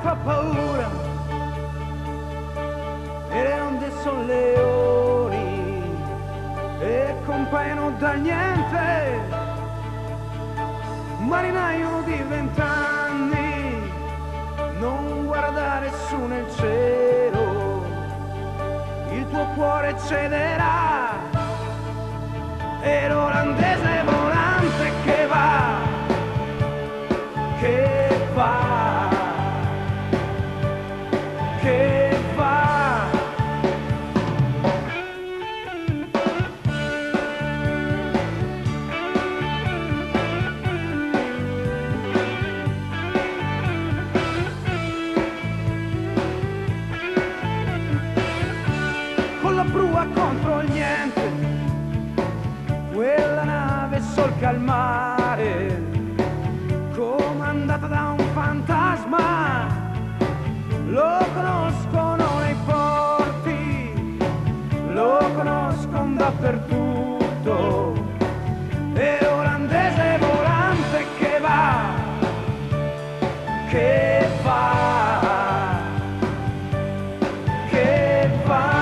fa paura e le onde sono leoni e compaiono dal niente, marinaio di 20 anni, non guardare su nel cielo, il tuo cuore cederà, e l'olandese volante che va, che va, che va. Con la prua contro il niente, quella nave solca il mare, comandata da un fantasma, lo conoscono nei porti, lo conoscono dappertutto, e l'olandese volante che va, che va, che va.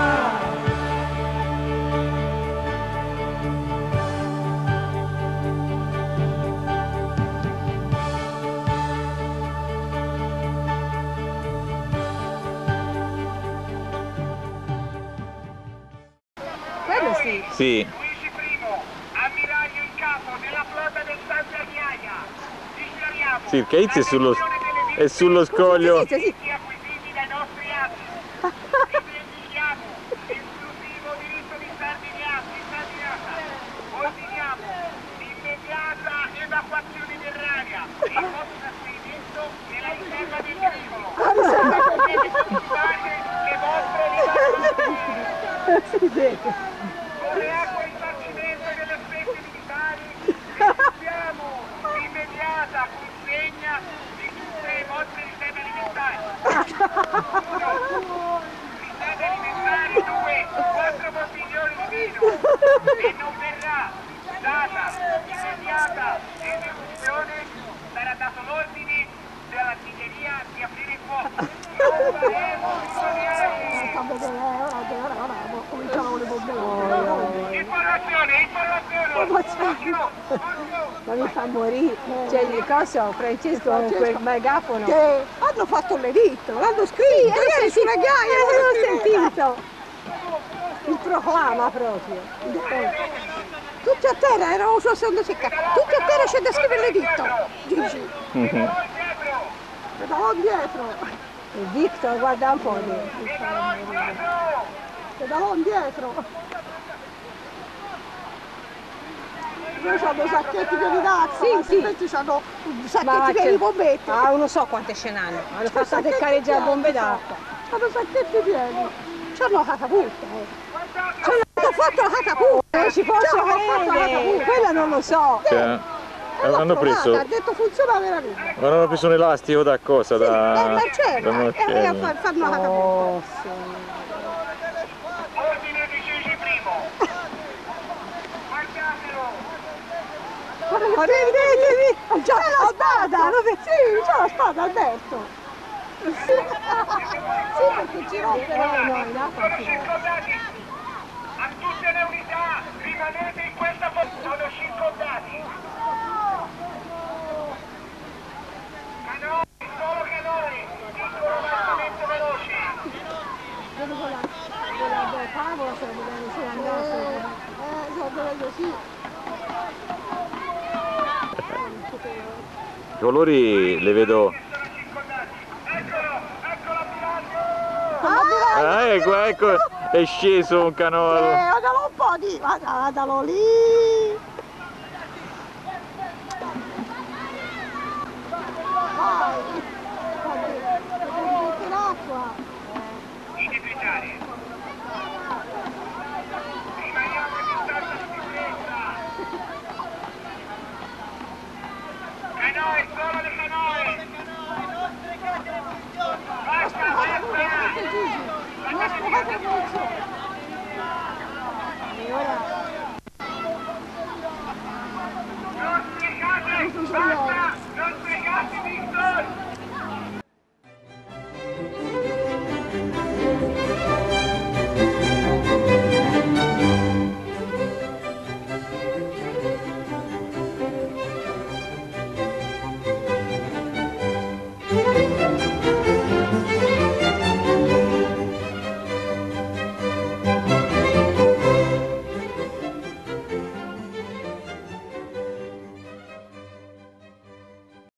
Sì. Luigi I, ammiraglio in capo della flotta del Santa Ghiaia. Dichiariamo Sì, il Caizzi è sullo scoglio. acquisiti dai nostri atti. Rivendichiamo l'esclusivo diritto di Sardiniata. Ordiniamo l'immediata evacuazione terranea e il vostro trasferimento nella riserva del pericolo. Potete consultare le vostre libertà. Come acqua risarcimento delle spese militari, richiediamo l'immediata consegna di tutte le vostre riserve alimentari. 1. Riserve alimentari 2. 4 bottiglioni di vino. E non verrà data immediata esecuzione, sarà dato l'ordine dell'artiglieria di aprire il fuoco. Non faremo risparmiare. Informazione! Ma mi fa morire, cioè il coso Francesco con quel megafono che hanno fatto l'editto, l'hanno scritto ieri sulla Ghiaia, l'ho sentito il proclama proprio, tutti a terra, erano su seconda secca, tutti a terra c'è da scrivere l'editto, Gigi. Pedalò dietro. e Victor guarda un po' Pedalò dietro. Noi abbiamo sacchetti pieni d'acqua, questi hanno sacchetti pieni di bombetti. Ah, non so quante ce n'hanno, hanno fatto attaccare bombe d'acqua. Hanno sacchetti pieni. C'hanno la catapulte. C'hanno fatto la catapulte. Non ci posso credere, quella non lo so. Cioè, hanno preso. Ha detto funziona veramente. Hanno preso un elastico da cosa? Sì, da Marcello. E a fanno la catapulte. Ordine di Gigi I. Guardatelo! Arrendetevi! C'è la spada! Sì, c'è la spada, Alberto! Sì, perché ci romperà. Sono circondati! A tutte le unità! Rimanete in questa posizione! Sono circondati! Canoni, solo canoni! Piccolo avanzamento veloce! Vedo quella tavola se la dobbiamo solo andare. Sì. I colori le vedo. Ecco, è sceso un canolo. Guardalo un po' di, guardalo lì. Vai.